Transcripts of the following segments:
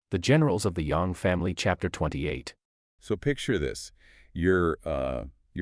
The Generals of the Yang Family, Chapter 28. So picture this. You're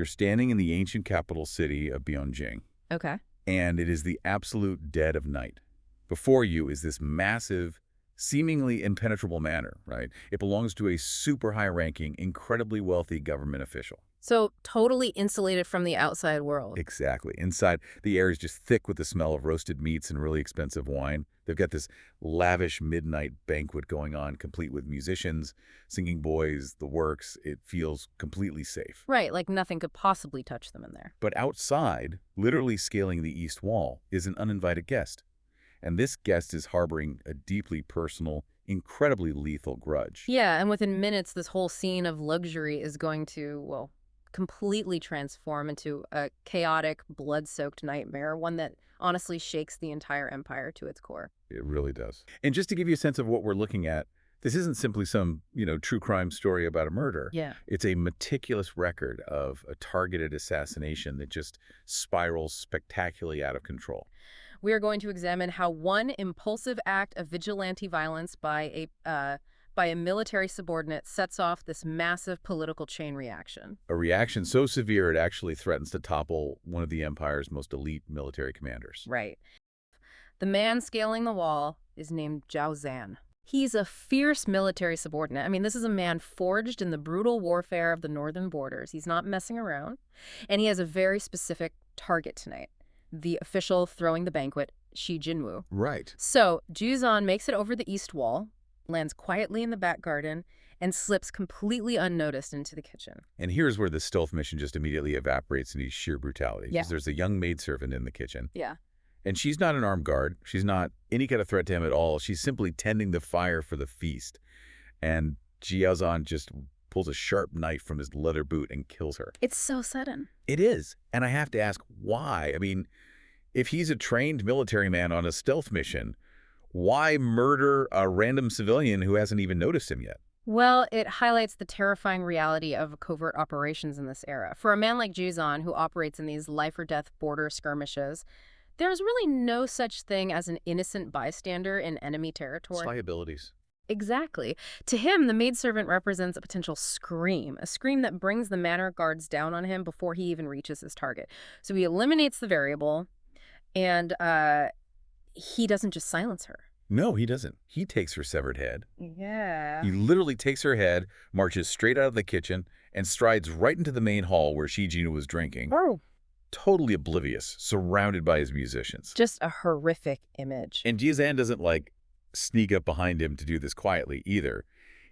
standing in the ancient capital city of Beijing, Okay. and it is the absolute dead of night. Before you is this massive, seemingly impenetrable manor, right? It belongs to a super high-ranking, incredibly wealthy government official. So totally insulated from the outside world. Exactly. Inside, the air is just thick with the smell of roasted meats and really expensive wine. They've got this lavish midnight banquet going on, complete with musicians, singing boys, the works. It feels completely safe. Right, like nothing could possibly touch them in there. But outside, literally scaling the east wall, is an uninvited guest. And this guest is harboring a deeply personal, incredibly lethal grudge. Yeah, and within minutes, this whole scene of luxury is going to, well, completely transform into a chaotic, blood-soaked nightmare, one that honestly shakes the entire empire to its core. It really does. And just to give you a sense of what we're looking at, this isn't simply some, true crime story about a murder. Yeah. It's a meticulous record of a targeted assassination that just spirals spectacularly out of control. We are going to examine how one impulsive act of vigilante violence by a military subordinate sets off this massive political chain reaction. A reaction so severe it actually threatens to topple one of the empire's most elite military commanders. Right. The man scaling the wall is named Zhao Zan. He's a fierce military subordinate. I mean, this is a man forged in the brutal warfare of the northern borders. He's not messing around. And he has a very specific target tonight. The official throwing the banquet, Xi Jinwu. Right. So, Zhan makes it over the east wall, lands quietly in the back garden, and slips completely unnoticed into the kitchen. And here's where the stealth mission just immediately evaporates into sheer brutality. Yeah. Because there's a young maidservant in the kitchen. Yeah. And she's not an armed guard. She's not any kind of threat to him at all. She's simply tending the fire for the feast. And Jiaozhan just pulls a sharp knife from his leather boot and kills her. It's so sudden. It is. And I have to ask, why? I mean, if he's a trained military man on a stealth mission, why murder a random civilian who hasn't even noticed him yet? Well, it highlights the terrifying reality of covert operations in this era. For a man like Zhan, who operates in these life-or-death border skirmishes, there's really no such thing as an innocent bystander in enemy territory. It's liabilities. Exactly. To him, the maidservant represents a potential scream, a scream that brings the manor guards down on him before he even reaches his target. So he eliminates the variable, and he doesn't just silence her. No, he doesn't. He takes her severed head. Yeah. He literally takes her head, marches straight out of the kitchen, and strides right into the main hall where Xi Jinwu was drinking. Oh. Totally oblivious, surrounded by his musicians. Just a horrific image. And Jiazan doesn't, sneak up behind him to do this quietly either.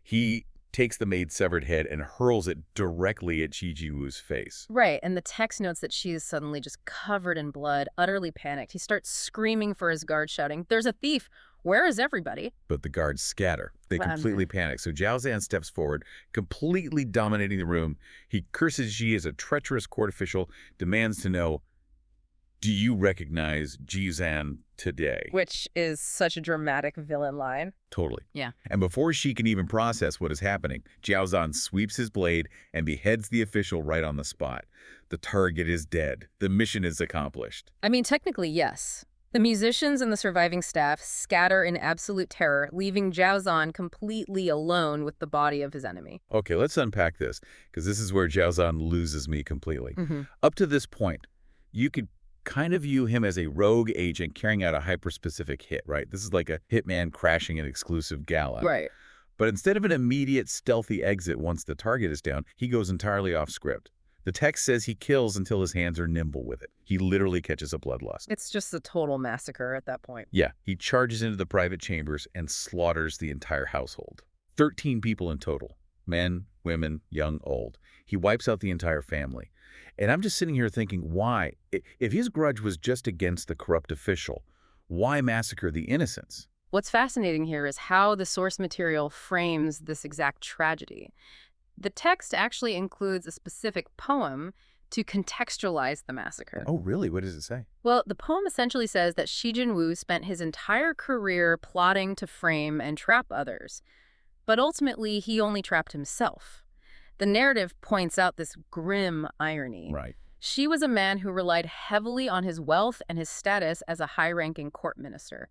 He takes the maid's severed head and hurls it directly at Xi Jinwu's face. Right, and the text notes that she is suddenly just covered in blood, utterly panicked. He starts screaming for his guards, shouting, "There's a thief! Where is everybody?" But the guards scatter. They completely panic. So Zhao Zan steps forward, completely dominating the room. He curses Xi as a treacherous court official, demands to know, "Do you recognize Zhan today?" Which is such a dramatic villain line. Totally. Yeah. And before Xi can even process what is happening, Zhao Zan sweeps his blade and beheads the official right on the spot. The target is dead. The mission is accomplished. I mean, technically, yes. The musicians and the surviving staff scatter in absolute terror, leaving Zhao Zhan completely alone with the body of his enemy. Okay, let's unpack this, because this is where Zhao Zhan loses me completely. Mm-hmm. Up to this point, you could kind of view him as a rogue agent carrying out a hyper-specific hit, right? This is like a hitman crashing an exclusive gala. Right. But instead of an immediate stealthy exit once the target is down, he goes entirely off script. The text says he kills until his hands are nimble with it. He literally catches a bloodlust. It's just a total massacre at that point. Yeah, he charges into the private chambers and slaughters the entire household. 13 people in total. Men, women, young, old. He wipes out the entire family. And I'm just sitting here thinking, why? If his grudge was just against the corrupt official, why massacre the innocents? What's fascinating here is how the source material frames this exact tragedy. The text actually includes a specific poem to contextualize the massacre. Oh, really? What does it say? Well, the poem essentially says that Xi Jinwu spent his entire career plotting to frame and trap others, but ultimately he only trapped himself. The narrative points out this grim irony. Right. Xi was a man who relied heavily on his wealth and his status as a high-ranking court minister.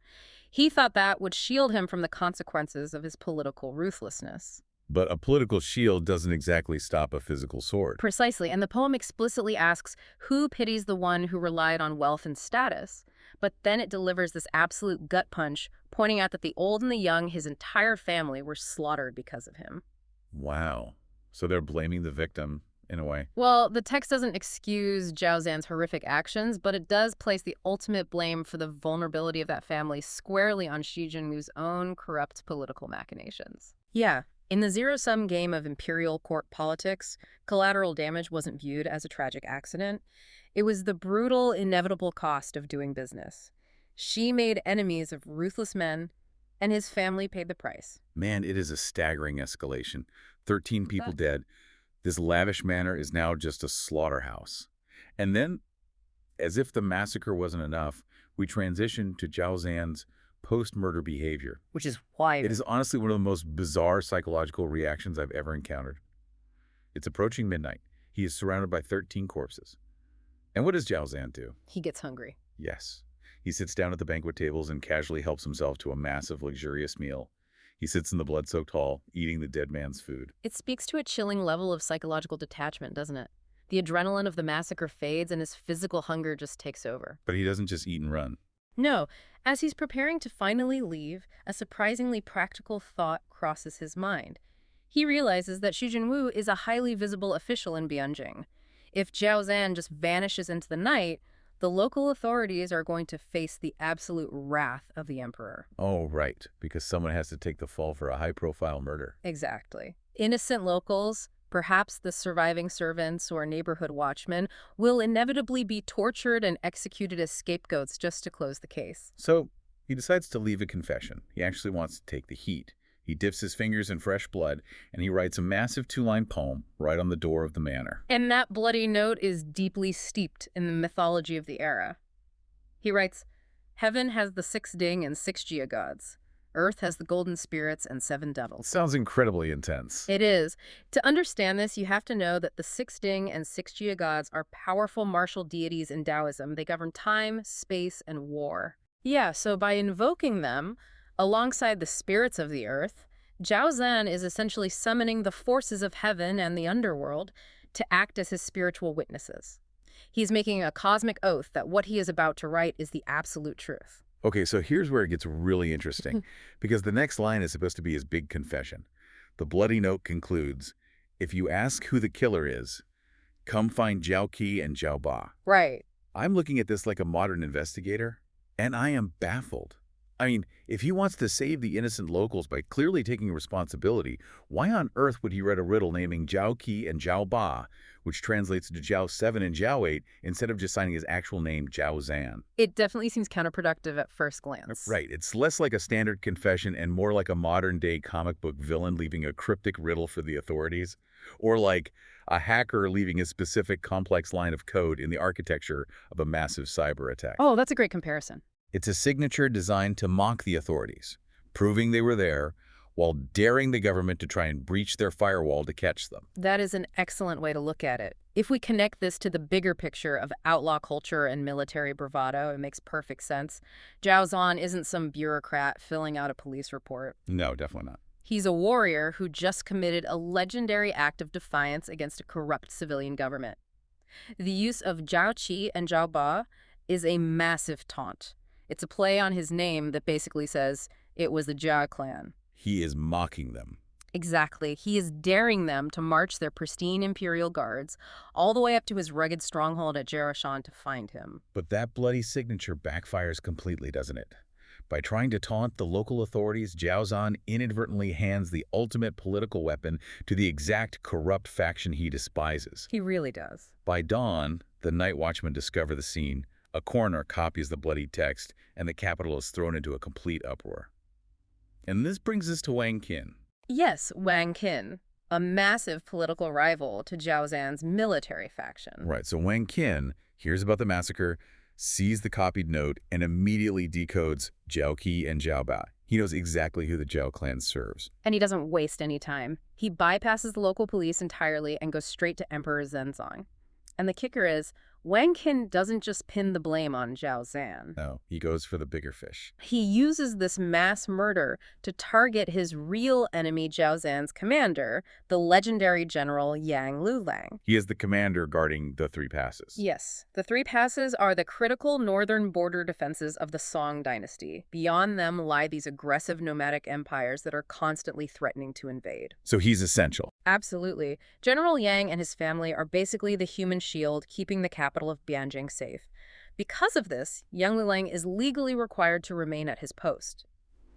He thought that would shield him from the consequences of his political ruthlessness. But a political shield doesn't exactly stop a physical sword. Precisely, and the poem explicitly asks who pities the one who relied on wealth and status, but then it delivers this absolute gut punch, pointing out that the old and the young, his entire family, were slaughtered because of him. Wow. So they're blaming the victim, in a way. Well, the text doesn't excuse Zhao Zan's horrific actions, but it does place the ultimate blame for the vulnerability of that family squarely on Xi Jinwu's own corrupt political machinations. Yeah. In the zero-sum game of imperial court politics, collateral damage wasn't viewed as a tragic accident. It was the brutal, inevitable cost of doing business. Xi made enemies of ruthless men, and his family paid the price. Man, it is a staggering escalation. 13 people dead. This lavish manor is now just a slaughterhouse. And then, as if the massacre wasn't enough, we transition to Zhao Zan's post-murder behavior. Which is why It is honestly one of the most bizarre psychological reactions I've ever encountered. It's approaching midnight. He is surrounded by 13 corpses. And what does Zhao Zan do? he gets hungry. Yes. He sits down at the banquet tables and casually helps himself to a massive, luxurious meal. He sits in the blood-soaked hall, eating the dead man's food. It speaks to a chilling level of psychological detachment, doesn't it? The adrenaline of the massacre fades and his physical hunger just takes over. But he doesn't just eat and run. No, as he's preparing to finally leave, a surprisingly practical thought crosses his mind. He realizes that Xi Jinwu is a highly visible official in Bianjing. If Zhao Zan just vanishes into the night, the local authorities are going to face the absolute wrath of the emperor. Oh, right, because someone has to take the fall for a high-profile murder. Exactly. Innocent locals, perhaps the surviving servants or neighborhood watchmen, will inevitably be tortured and executed as scapegoats just to close the case. So he decides to leave a confession. He actually wants to take the heat. He dips his fingers in fresh blood, and he writes a massive 2-line poem right on the door of the manor. And that bloody note is deeply steeped in the mythology of the era. He writes, "Heaven has the 6 Ding and 6 Jia gods. Earth has the golden spirits and 7 devils." Sounds incredibly intense. It is. To understand this, you have to know that the 6 Ding and 6 Jia gods are powerful martial deities in Taoism. They govern time, space, and war. Yeah, so by invoking them, alongside the spirits of the earth, Zhao Zan is essentially summoning the forces of heaven and the underworld to act as his spiritual witnesses. He's making a cosmic oath that what he is about to write is the absolute truth. Okay, so here's where it gets really interesting, because the next line is supposed to be his big confession. The bloody note concludes, "If you ask who the killer is, come find Zhao Qi and Zhao Ba." Right. I'm looking at this like a modern investigator, and I am baffled. I mean, if he wants to save the innocent locals by clearly taking responsibility, why on earth would he write a riddle naming Zhao Qi and Zhao Ba, which translates to Zhao 7 and Zhao 8, instead of just signing his actual name, Zhao Zan? It definitely seems counterproductive at first glance. Right. It's less like a standard confession and more like a modern-day comic book villain leaving a cryptic riddle for the authorities. Or like a hacker leaving a specific complex line of code in the architecture of a massive cyber attack. Oh, that's a great comparison. It's a signature designed to mock the authorities, proving they were there, while daring the government to try and breach their firewall to catch them. That is an excellent way to look at it. If we connect this to the bigger picture of outlaw culture and military bravado, it makes perfect sense. Zhao Zan isn't some bureaucrat filling out a police report. No, definitely not. He's a warrior who just committed a legendary act of defiance against a corrupt civilian government. The use of Zhao Qi and Zhao Ba is a massive taunt. It's a play on his name that basically says, it was the Jia clan. He is mocking them. Exactly. He is daring them to march their pristine imperial guards all the way up to his rugged stronghold at Jeroshan to find him. But that bloody signature backfires completely, doesn't it? By trying to taunt the local authorities, Zhao Zan inadvertently hands the ultimate political weapon to the exact corrupt faction he despises. He really does. By dawn, the night watchmen discover the scene. A coroner copies the bloody text, and the capital is thrown into a complete uproar. And this brings us to Wang Qin. Yes, Wang Qin, a massive political rival to Zhao Zan's military faction. Right, so Wang Qin hears about the massacre, sees the copied note, and immediately decodes Zhao Qi and Zhao Ba. He knows exactly who the Zhao clan serves. And he doesn't waste any time. He bypasses the local police entirely and goes straight to Emperor Zhenzong. And the kicker is, Wang Qin doesn't just pin the blame on Zhao Zan. No, he goes for the bigger fish. He uses this mass murder to target his real enemy Zhao Zan's commander, the legendary general Yang Liulang. He is the commander guarding the three passes. Yes, the three passes are the critical northern border defenses of the Song dynasty. Beyond them lie these aggressive nomadic empires that are constantly threatening to invade. So he's essential. Absolutely. General Yang and his family are basically the human shield keeping the capital of Bianjing safe. Because of this, Yang Liulang is legally required to remain at his post.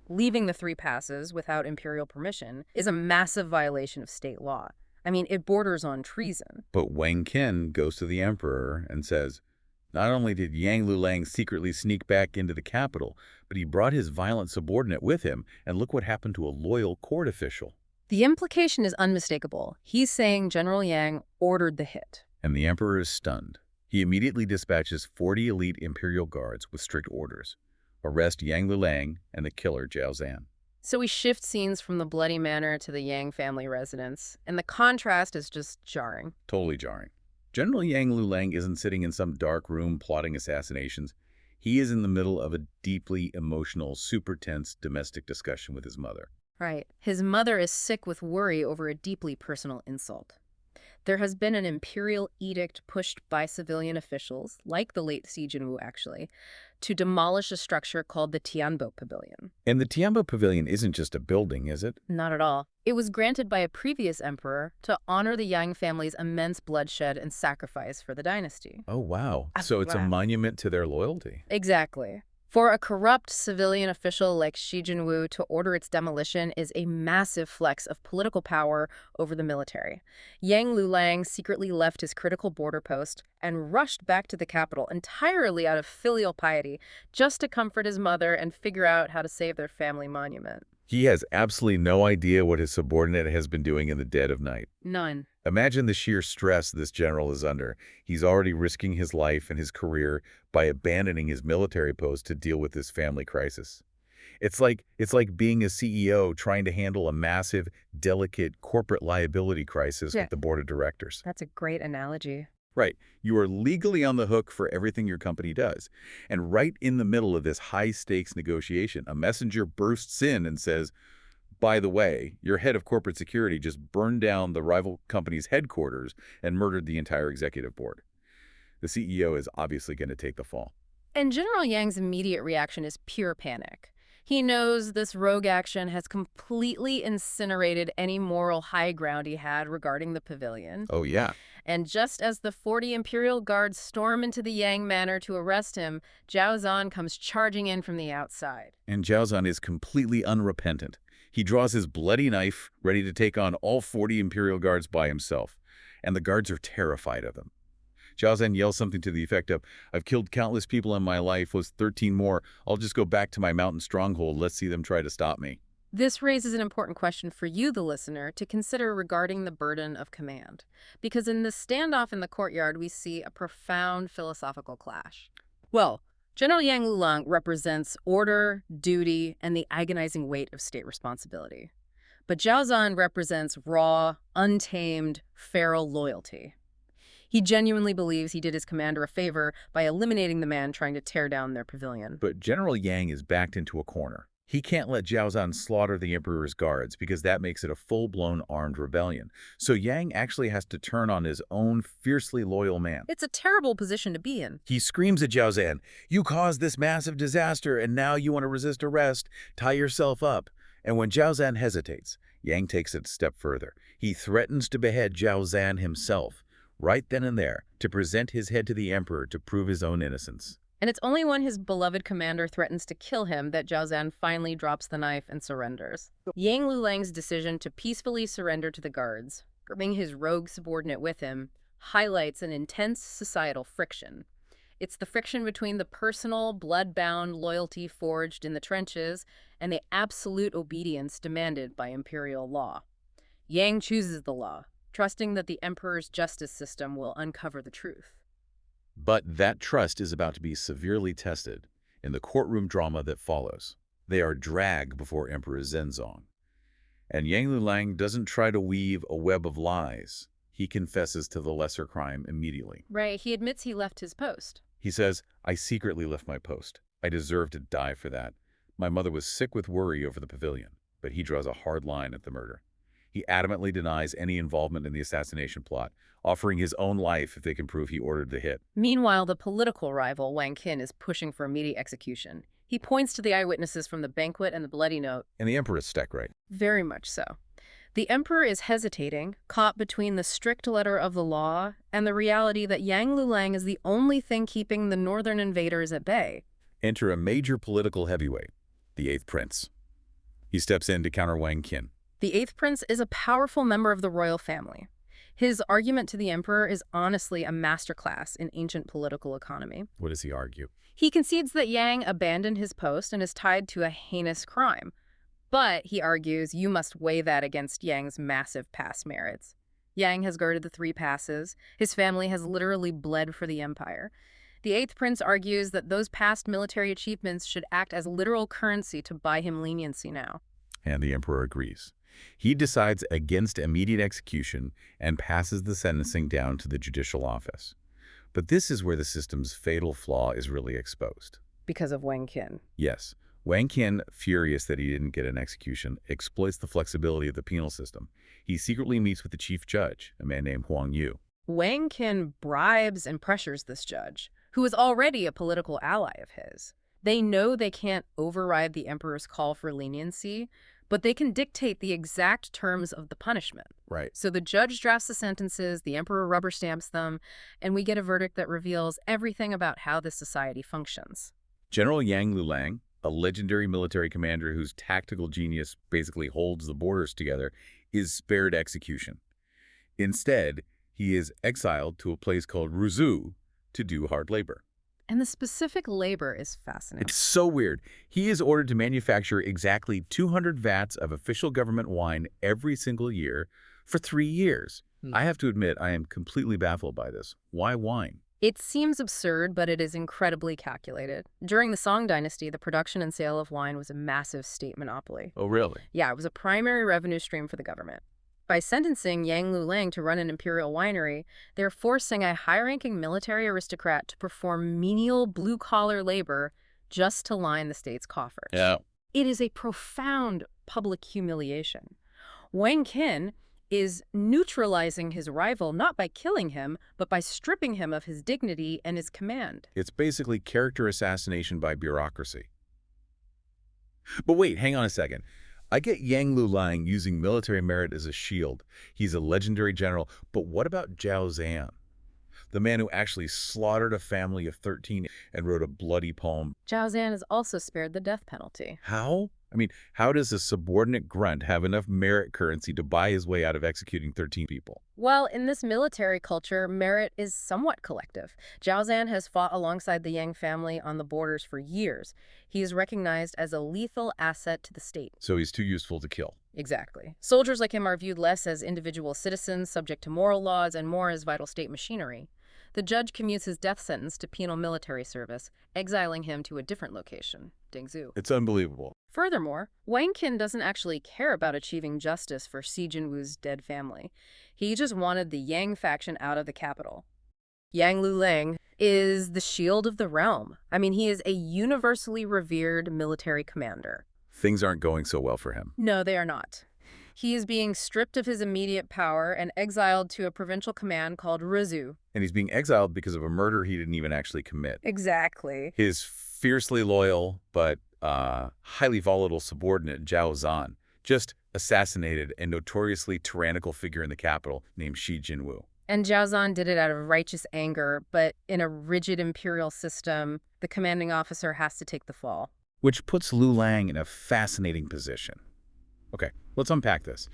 Leaving the three passes without imperial permission is a massive violation of state law. I mean, it borders on treason. But Wang Qin goes to the emperor and says, not only did Yang Liulang secretly sneak back into the capital, but he brought his violent subordinate with him, and look what happened to a loyal court official. The implication is unmistakable. He's saying General Yang ordered the hit. And the emperor is stunned. He immediately dispatches 40 elite imperial guards with strict orders. Arrest Yang Liulang and the killer Zhao Zan. So we shift scenes from the bloody manor to the Yang family residence, and the contrast is just jarring. Totally jarring. General Yang Liulang isn't sitting in some dark room plotting assassinations. He is in the middle of a deeply emotional, super tense domestic discussion with his mother. Right. His mother is sick with worry over a deeply personal insult. There has been an imperial edict pushed by civilian officials, like the late Xi Jinwu actually, to demolish a structure called the Tianbo Pavilion. And the Tianbo Pavilion isn't just a building, is it? Not at all. It was granted by a previous emperor to honor the Yang family's immense bloodshed and sacrifice for the dynasty. Oh, wow. So it's a monument to their loyalty. Exactly. For a corrupt civilian official like Xi Jinwu to order its demolition is a massive flex of political power over the military. Yang Liulang secretly left his critical border post and rushed back to the capital entirely out of filial piety just to comfort his mother and figure out how to save their family monument. He has absolutely no idea what his subordinate has been doing in the dead of night. None. Imagine the sheer stress this general is under. He's already risking his life and his career by abandoning his military post to deal with this family crisis. It's like being a CEO trying to handle a massive, delicate corporate liability crisis with the board of directors. That's a great analogy. Right. You are legally on the hook for everything your company does. And right in the middle of this high-stakes negotiation, a messenger bursts in and says, by the way, your head of corporate security just burned down the rival company's headquarters and murdered the entire executive board. The CEO is obviously going to take the fall. And General Yang's immediate reaction is pure panic. He knows this rogue action has completely incinerated any moral high ground he had regarding the pavilion. Oh, yeah. And just as the 40 Imperial Guards storm into the Yang Manor to arrest him, Zhao Zan comes charging in from the outside. And Zhao Zan is completely unrepentant. He draws his bloody knife, ready to take on all 40 Imperial Guards by himself. And the guards are terrified of him. Zhao Zan yells something to the effect of, I've killed countless people in my life, was 13 more. I'll just go back to my mountain stronghold. Let's see them try to stop me. This raises an important question for you, the listener, to consider regarding the burden of command. Because in this standoff in the courtyard, we see a profound philosophical clash. Well, General Yang Liulang represents order, duty, and the agonizing weight of state responsibility. But Zhao Zan represents raw, untamed, feral loyalty. He genuinely believes he did his commander a favor by eliminating the man trying to tear down their pavilion. But General Yang is backed into a corner. He can't let Zhao Zan slaughter the emperor's guards because that makes it a full-blown armed rebellion. So Yang actually has to turn on his own fiercely loyal man. It's a terrible position to be in. He screams at Zhao Zan, you caused this massive disaster and now you want to resist arrest. Tie yourself up. And when Zhao Zan hesitates, Yang takes it a step further. He threatens to behead Zhao Zan himself, right then and there, to present his head to the emperor to prove his own innocence. And it's only when his beloved commander threatens to kill him that Zhao Zan finally drops the knife and surrenders. Yang Liulang's decision to peacefully surrender to the guards, bringing his rogue subordinate with him, highlights an intense societal friction. It's the friction between the personal, blood-bound loyalty forged in the trenches and the absolute obedience demanded by imperial law. Yang chooses the law, trusting that the emperor's justice system will uncover the truth. But that trust is about to be severely tested in the courtroom drama that follows. They are dragged before Emperor Zhenzong. And Yang Liulang doesn't try to weave a web of lies. He confesses to the lesser crime immediately. Right, he admits he left his post. He says, "I secretly left my post. I deserve to die for that. My mother was sick with worry over the pavilion." But he draws a hard line at the murder. He adamantly denies any involvement in the assassination plot, offering his own life if they can prove he ordered the hit. Meanwhile, the political rival, Wang Qin, is pushing for immediate execution. He points to the eyewitnesses from the banquet and the bloody note. And the emperor is stuck, right? Very much so. The emperor is hesitating, caught between the strict letter of the law and the reality that Yang Liulang is the only thing keeping the northern invaders at bay. Enter a major political heavyweight, the 8th Prince. He steps in to counter Wang Qin. The 8th Prince is a powerful member of the royal family. His argument to the emperor is honestly a masterclass in ancient political economy. What does he argue? He concedes that Yang abandoned his post and is tied to a heinous crime. But, he argues, you must weigh that against Yang's massive past merits. Yang has guarded the 3 passes. His family has literally bled for the empire. The 8th Prince argues that those past military achievements should act as literal currency to buy him leniency now. And the emperor agrees. He decides against immediate execution and passes the sentencing down to the judicial office. But this is where the system's fatal flaw is really exposed. Because of Wang Qin. Yes, Wang Qin, furious that he didn't get an execution, exploits the flexibility of the penal system. He secretly meets with the chief judge, a man named Huang Yu. Wang Qin bribes and pressures this judge, who is already a political ally of his. They know they can't override the emperor's call for leniency, but they can dictate the exact terms of the punishment. Right. So the judge drafts the sentences, the emperor rubber stamps them, and we get a verdict that reveals everything about how this society functions. General Yang Liulang, a legendary military commander whose tactical genius basically holds the borders together, is spared execution. Instead, he is exiled to a place called Ruzhou to do hard labor. And the specific labor is fascinating. It's so weird. He is ordered to manufacture exactly 200 vats of official government wine every single year for 3 years. I have to admit, I am completely baffled by this. Why wine? It seems absurd, but it is incredibly calculated. During the Song Dynasty, the production and sale of wine was a massive state monopoly. Oh, really? Yeah, it was a primary revenue stream for the government. By sentencing Yang Liulang to run an imperial winery, they're forcing a high-ranking military aristocrat to perform menial blue-collar labor just to line the state's coffers. Yeah. It is a profound public humiliation. Wang Qin is neutralizing his rival not by killing him, but by stripping him of his dignity and his command. It's basically character assassination by bureaucracy. But wait, hang on a second. I get Yang Liulang using military merit as a shield. He's a legendary general. But what about Zhao Zan, the man who actually slaughtered a family of 13 and wrote a bloody poem? Zhao Zan is also spared the death penalty. How? I mean, how does a subordinate grunt have enough merit currency to buy his way out of executing 13 people? Well, in this military culture, merit is somewhat collective. Zhao Zan has fought alongside the Yang family on the borders for years. He is recognized as a lethal asset to the state. So he's too useful to kill. Exactly. Soldiers like him are viewed less as individual citizens subject to moral laws and more as vital state machinery. The judge commutes his death sentence to penal military service, exiling him to a different location, Dingzhou. It's unbelievable. Furthermore, Wang Qin doesn't actually care about achieving justice for Xi Jinwu's dead family. He just wanted the Yang faction out of the capital. Yang Liulang is the shield of the realm. I mean, he is a universally revered military commander. Things aren't going so well for him. No, they are not. He is being stripped of his immediate power and exiled to a provincial command called Ruzhou. And he's being exiled because of a murder he didn't even actually commit. Exactly. His fiercely loyal but highly volatile subordinate, Zhao Zan, just assassinated a notoriously tyrannical figure in the capital named Xi Jinwu. And Zhao Zan did it out of righteous anger, but in a rigid imperial system, the commanding officer has to take the fall. Which puts Liulang in a fascinating position. Okay, let's unpack this.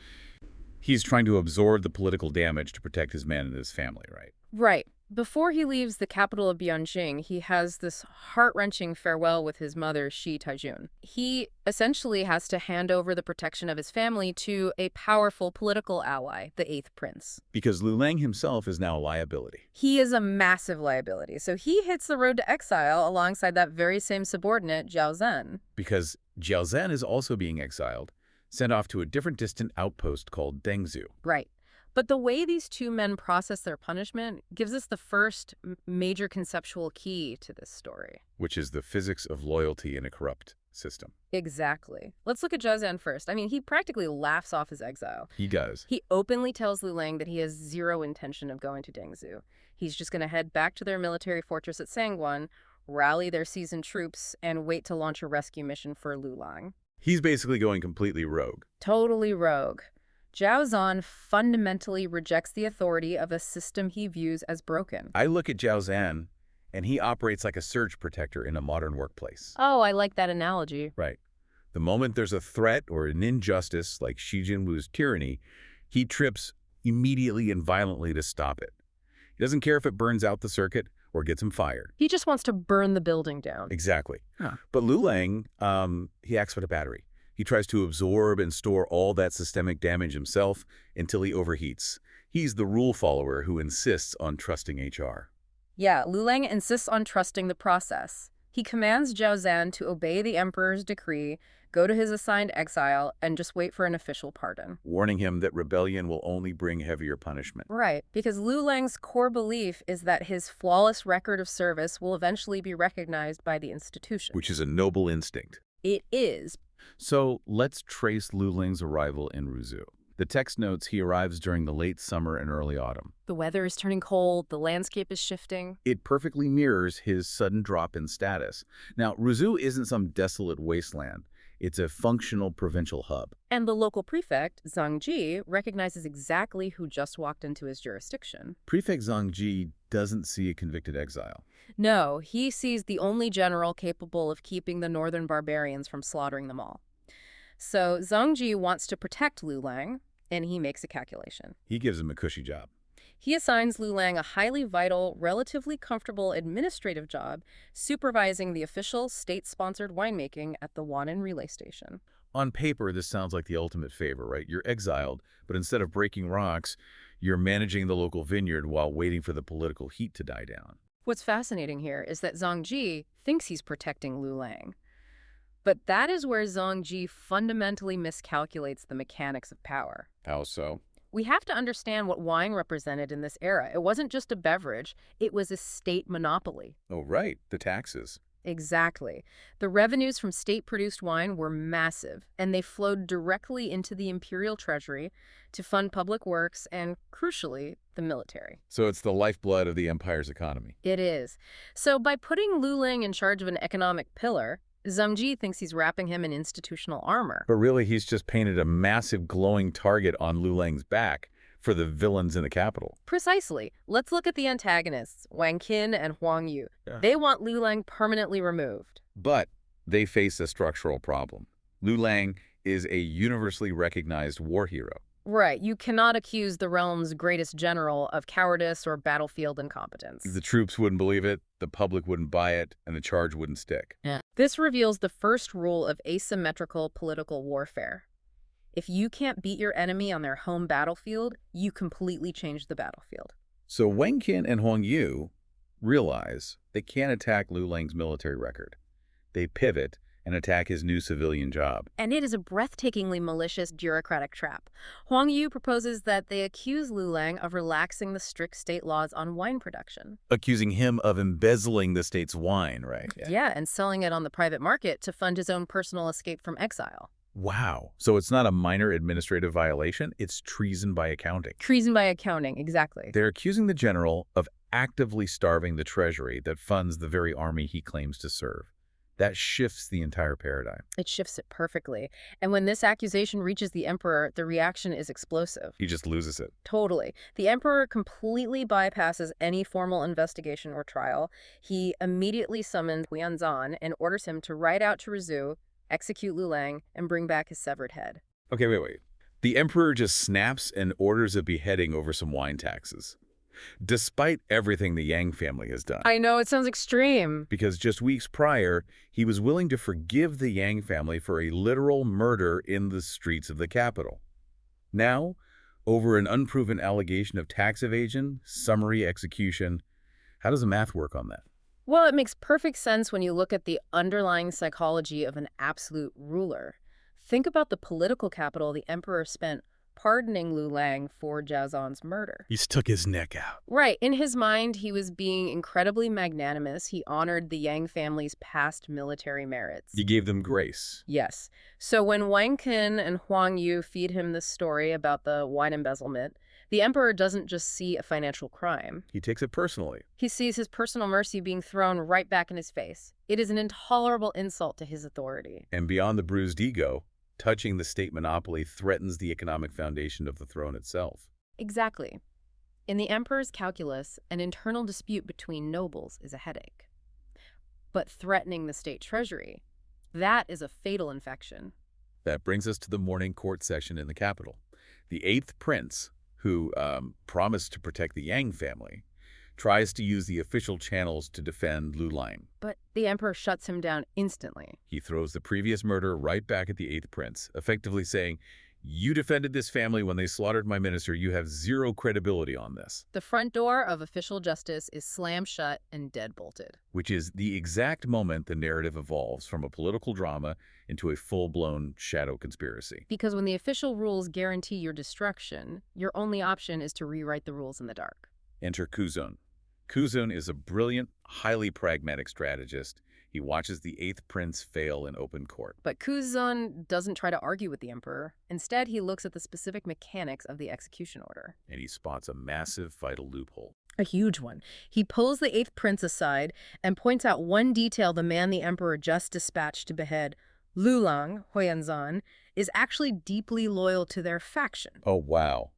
He's trying to absorb the political damage to protect his man and his family, right? Right. Before he leaves the capital of Bianjing, he has this heart-wrenching farewell with his mother, Shi Taijun. He essentially has to hand over the protection of his family to a powerful political ally, the 8th Prince. Because Liulang himself is now a liability. He is a massive liability, so he hits the road to exile alongside that very same subordinate, Zhao Zan. Because Zhao Zan is also being exiled, sent off to a different distant outpost called Dengzhou. Right. But the way these two men process their punishment gives us the first major conceptual key to this story. Which is the physics of loyalty in a corrupt system. Exactly. Let's look at Zhao first. I mean, he practically laughs off his exile. He does. He openly tells Liulang that he has zero intention of going to Dengzhou. He's just going to head back to their military fortress at Sangwon, rally their seasoned troops, and wait to launch a rescue mission for Liulang. He's basically going completely rogue. Totally rogue. Zhao Zan fundamentally rejects the authority of a system he views as broken. I look at Zhao Zan, and he operates like a surge protector in a modern workplace. Oh, I like that analogy. Right. The moment there's a threat or an injustice, like Xi Jinwu's tyranny, he trips immediately and violently to stop it. He doesn't care if it burns out the circuit or gets him fired. He just wants to burn the building down. Exactly. Huh. But Liulang, he acts like a battery. He tries to absorb and store all that systemic damage himself until he overheats. He's the rule follower who insists on trusting HR. Yeah, Liulang insists on trusting the process. He commands Zhao Zan to obey the emperor's decree, go to his assigned exile, and just wait for an official pardon. Warning him that rebellion will only bring heavier punishment. Right, because Liulang's core belief is that his flawless record of service will eventually be recognized by the institution. Which is a noble instinct. It is. So let's trace Liulang's arrival in Ruzhou. The text notes he arrives during the late summer and early autumn. The weather is turning cold, the landscape is shifting. It perfectly mirrors his sudden drop in status. Now, Ruzhou isn't some desolate wasteland. It's a functional provincial hub. And the local prefect, Zhang Ji, recognizes exactly who just walked into his jurisdiction. Prefect Zhang Ji doesn't see a convicted exile. No, he sees the only general capable of keeping the northern barbarians from slaughtering them all. So Zhang Ji wants to protect Liulang, and he makes a calculation. He gives him a cushy job. He assigns Liulang a highly vital, relatively comfortable administrative job, supervising the official state-sponsored winemaking at the Wannan relay station. On paper, this sounds like the ultimate favor, right? You're exiled, but instead of breaking rocks, you're managing the local vineyard while waiting for the political heat to die down. What's fascinating here is that Zhang Ji thinks he's protecting Liulang. But that is where Zhang Ji fundamentally miscalculates the mechanics of power. How so? We have to understand what wine represented in this era. It wasn't just a beverage, it was a state monopoly. Oh, right, the taxes. Exactly. The revenues from state-produced wine were massive, and they flowed directly into the imperial treasury to fund public works and, crucially, the military. So it's the lifeblood of the empire's economy. It is. So by putting Liulang in charge of an economic pillar, Zhang Ji thinks he's wrapping him in institutional armor. But really, he's just painted a massive glowing target on Liulang's back for the villains in the capital. Precisely. Let's look at the antagonists, Wang Qin and Huang Yu. Yeah. They want Liulang permanently removed. But they face a structural problem. Liulang is a universally recognized war hero. Right. You cannot accuse the realm's greatest general of cowardice or battlefield incompetence. The troops wouldn't believe it, the public wouldn't buy it, and the charge wouldn't stick. Yeah. This reveals the first rule of asymmetrical political warfare. If you can't beat your enemy on their home battlefield, you completely change the battlefield. So Wang Qin and Huang Yu realize they can't attack Liulang's military record. They pivot and attack his new civilian job. And it is a breathtakingly malicious bureaucratic trap. Huang Yu proposes that they accuse Liulang of relaxing the strict state laws on wine production. Accusing him of embezzling the state's wine, right? Yeah, and selling it on the private market to fund his own personal escape from exile. Wow. So it's not a minor administrative violation, it's treason by accounting. Treason by accounting, exactly. They're accusing the general of actively starving the treasury that funds the very army he claims to serve. That shifts the entire paradigm. It shifts it perfectly. And when this accusation reaches the emperor, the reaction is explosive. He just loses it. Totally. The emperor completely bypasses any formal investigation or trial. He immediately summons Huanzan and orders him to ride out to Ruzhou, execute Liulang, and bring back his severed head. Okay, wait. The emperor just snaps and orders a beheading over some wine taxes, despite everything the Yang family has done. I know, it sounds extreme. Because just weeks prior, he was willing to forgive the Yang family for a literal murder in the streets of the capital. Now, over an unproven allegation of tax evasion, summary execution, how does the math work on that? Well, it makes perfect sense when you look at the underlying psychology of an absolute ruler. Think about the political capital the emperor spent pardoning Liulang for Zhaozan's murder. He stuck his neck out. Right. In his mind, he was being incredibly magnanimous. He honored the Yang family's past military merits. He gave them grace. Yes. So when Wang Qin and Huang Yu feed him this story about the wine embezzlement, the emperor doesn't just see a financial crime. He takes it personally. He sees his personal mercy being thrown right back in his face. It is an intolerable insult to his authority. And beyond the bruised ego, touching the state monopoly threatens the economic foundation of the throne itself. Exactly. In the emperor's calculus, an internal dispute between nobles is a headache. But threatening the state treasury, that is a fatal infection. That brings us to the morning court session in the capital. The 8th prince, who promised to protect the Yang family, tries to use the official channels to defend Liulang. But the emperor shuts him down instantly. He throws the previous murder right back at the 8th prince, effectively saying, "You defended this family when they slaughtered my minister. You have zero credibility on this." The front door of official justice is slammed shut and deadbolted. Which is the exact moment the narrative evolves from a political drama into a full-blown shadow conspiracy. Because when the official rules guarantee your destruction, your only option is to rewrite the rules in the dark. Enter Kuzun. Kuzun is a brilliant, highly pragmatic strategist. He watches the 8th prince fail in open court. But Kuzun doesn't try to argue with the emperor. Instead, he looks at the specific mechanics of the execution order. And he spots a massive, vital loophole. A huge one. He pulls the 8th prince aside and points out one detail: the man the emperor just dispatched to behead, Liulang, Huyanzan, is actually deeply loyal to their faction. Oh, wow.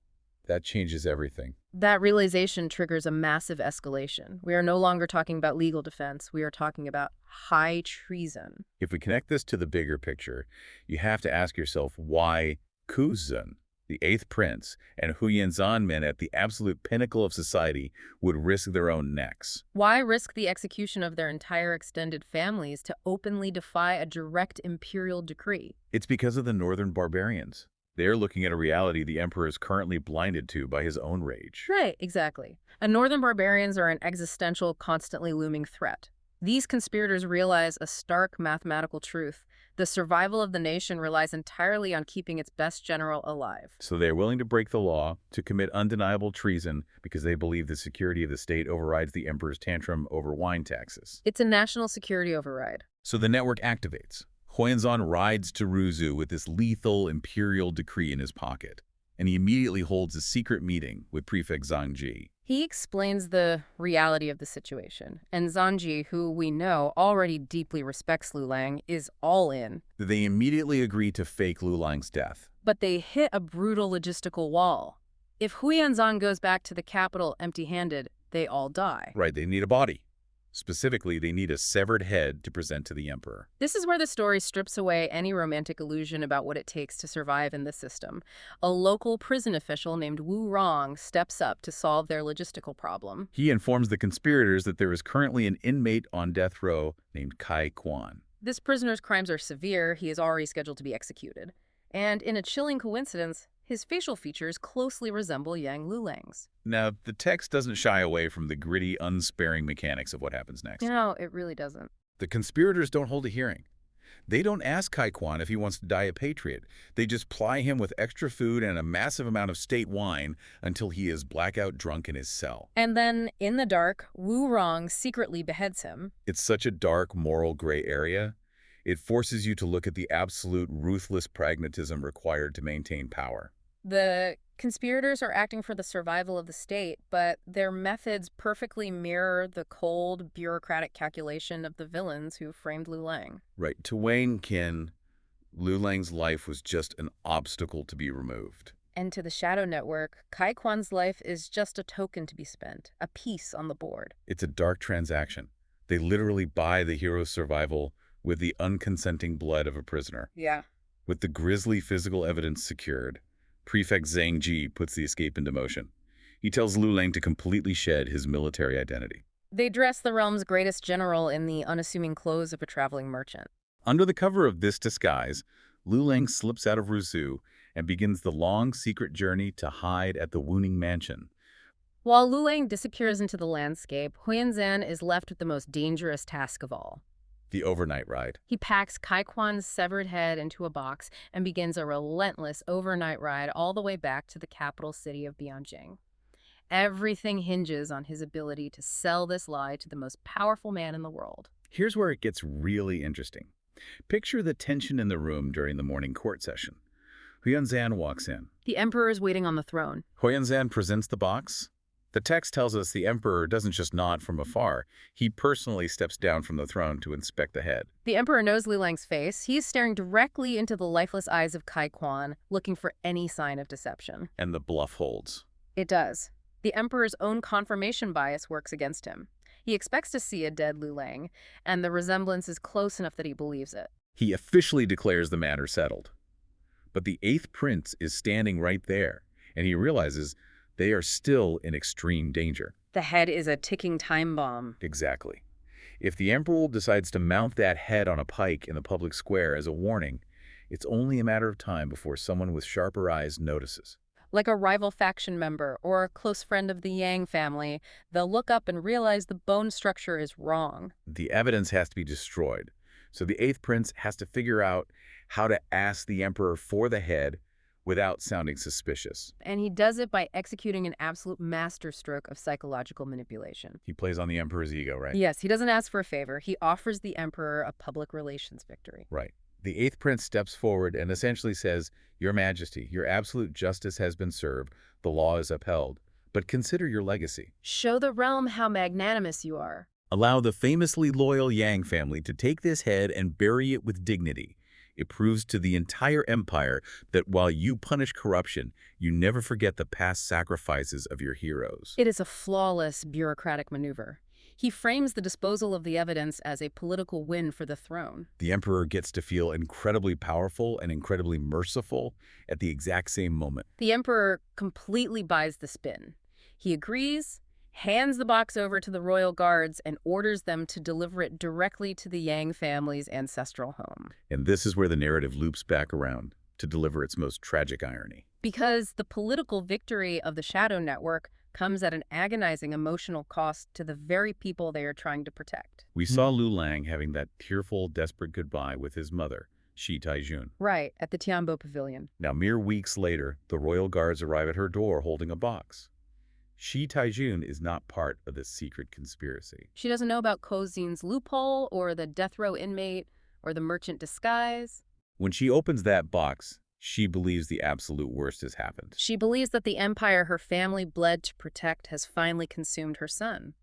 That changes everything. That realization triggers a massive escalation. We are no longer talking about legal defense. We are talking about high treason. If we connect this to the bigger picture, you have to ask yourself why Kuzun, the 8th prince, and Huyanzan men at the absolute pinnacle of society would risk their own necks. Why risk the execution of their entire extended families to openly defy a direct imperial decree? It's because of the northern barbarians. They're looking at a reality the emperor is currently blinded to by his own rage. Right, exactly. And northern barbarians are an existential, constantly looming threat. These conspirators realize a stark mathematical truth. The survival of the nation relies entirely on keeping its best general alive. So they're willing to break the law, to commit undeniable treason, because they believe the security of the state overrides the emperor's tantrum over wine taxes. It's a national security override. So the network activates. Huyanzan rides to Ruzu with this lethal imperial decree in his pocket, and he immediately holds a secret meeting with Prefect Zhang Ji. He explains the reality of the situation, and Zhang Ji, who we know already deeply respects Liulang, is all in. They immediately agree to fake Liulang's death. But they hit a brutal logistical wall. If Huyanzan goes back to the capital empty-handed, they all die. Right, they need a body. Specifically, they need a severed head to present to the emperor. This is where the story strips away any romantic illusion about what it takes to survive in this system. A local prison official named Wu Rong steps up to solve their logistical problem. He informs the conspirators that there is currently an inmate on death row named Kai Quan. This prisoner's crimes are severe. He is already scheduled to be executed. And in a chilling coincidence, his facial features closely resemble Yang Liulang's. Now, the text doesn't shy away from the gritty, unsparing mechanics of what happens next. No, it really doesn't. The conspirators don't hold a hearing. They don't ask Kai Quan if he wants to die a patriot. They just ply him with extra food and a massive amount of state wine until he is blackout drunk in his cell. And then, in the dark, Wu Rong secretly beheads him. It's such a dark, moral gray area. It forces you to look at the absolute ruthless pragmatism required to maintain power. The conspirators are acting for the survival of the state, but their methods perfectly mirror the cold, bureaucratic calculation of the villains who framed Liulang. Right. To Wang Qin, Liulang's life was just an obstacle to be removed. And to the Shadow Network, Kai Quan's life is just a token to be spent, a piece on the board. It's a dark transaction. They literally buy the hero's survival with the unconsenting blood of a prisoner. Yeah. With the grisly physical evidence secured, Prefect Zhang Ji puts the escape into motion. He tells Liulang to completely shed his military identity. They dress the realm's greatest general in the unassuming clothes of a traveling merchant. Under the cover of this disguise, Liulang slips out of Ruzu and begins the long, secret journey to hide at the Wuning mansion. While Liulang disappears into the landscape, Huyanzan is left with the most dangerous task of all: The overnight ride. He packs Kai Kwan's severed head into a box and begins a relentless overnight ride all the way back to the capital city of Beijing. Everything hinges on his ability to sell this lie to the most powerful man in the world. Here's where it gets really interesting. Picture the tension in the room during the morning court session. Huyanzan walks in. The emperor is waiting on the throne. Huyanzan presents the box. The text tells us the emperor doesn't just nod from afar. He personally steps down from the throne to inspect the head. The emperor knows Liulang's face. He is staring directly into the lifeless eyes of Kai Kwan, looking for any sign of deception. And the bluff holds. It does. The emperor's own confirmation bias works against him. He expects to see a dead Liulang, and the resemblance is close enough that he believes it. He officially declares the matter settled. But the 8th prince is standing right there, and he realizes they are still in extreme danger. The head is a ticking time bomb. Exactly. If the emperor decides to mount that head on a pike in the public square as a warning, it's only a matter of time before someone with sharper eyes notices. Like a rival faction member or a close friend of the Yang family, they'll look up and realize the bone structure is wrong. The evidence has to be destroyed, so the 8th prince has to figure out how to ask the emperor for the head without sounding suspicious. And he does it by executing an absolute masterstroke of psychological manipulation. He plays on the emperor's ego, right? Yes, he doesn't ask for a favor. He offers the emperor a public relations victory. Right. The 8th prince steps forward and essentially says, "Your Majesty, your absolute justice has been served, the law is upheld, but consider your legacy. Show the realm how magnanimous you are." Allow the famously loyal Yang family to take this head and bury it with dignity. It proves to the entire empire that while you punish corruption, you never forget the past sacrifices of your heroes. It is a flawless bureaucratic maneuver. He frames the disposal of the evidence as a political win for the throne. The emperor gets to feel incredibly powerful and incredibly merciful at the exact same moment. The emperor completely buys the spin. He agrees, hands the box over to the royal guards, and orders them to deliver it directly to the Yang family's ancestral home. And this is where the narrative loops back around to deliver its most tragic irony. Because the political victory of the Shadow Network comes at an agonizing emotional cost to the very people they are trying to protect. We saw Liulang having that tearful, desperate goodbye with his mother, Shi Taijun. Right, at the Tianbo Pavilion. Now, mere weeks later, the royal guards arrive at her door holding a box. Shi Taijun is not part of this secret conspiracy. She doesn't know about Kozin's loophole or the death row inmate or the merchant disguise. When she opens that box, she believes the absolute worst has happened. She believes that the empire her family bled to protect has finally consumed her son.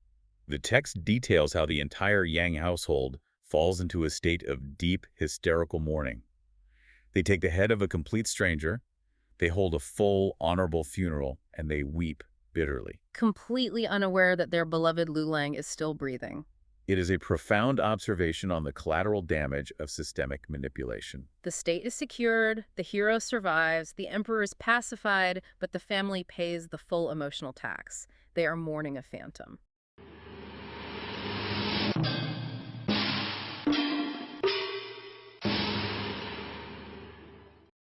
The text details how the entire Yang household falls into a state of deep, hysterical mourning. They take the head of a complete stranger, they hold a full, honorable funeral, and they weep bitterly. Completely unaware that their beloved Liulang is still breathing. It is a profound observation on the collateral damage of systemic manipulation. The state is secured, the hero survives, the emperor is pacified, but the family pays the full emotional tax. They are mourning a phantom.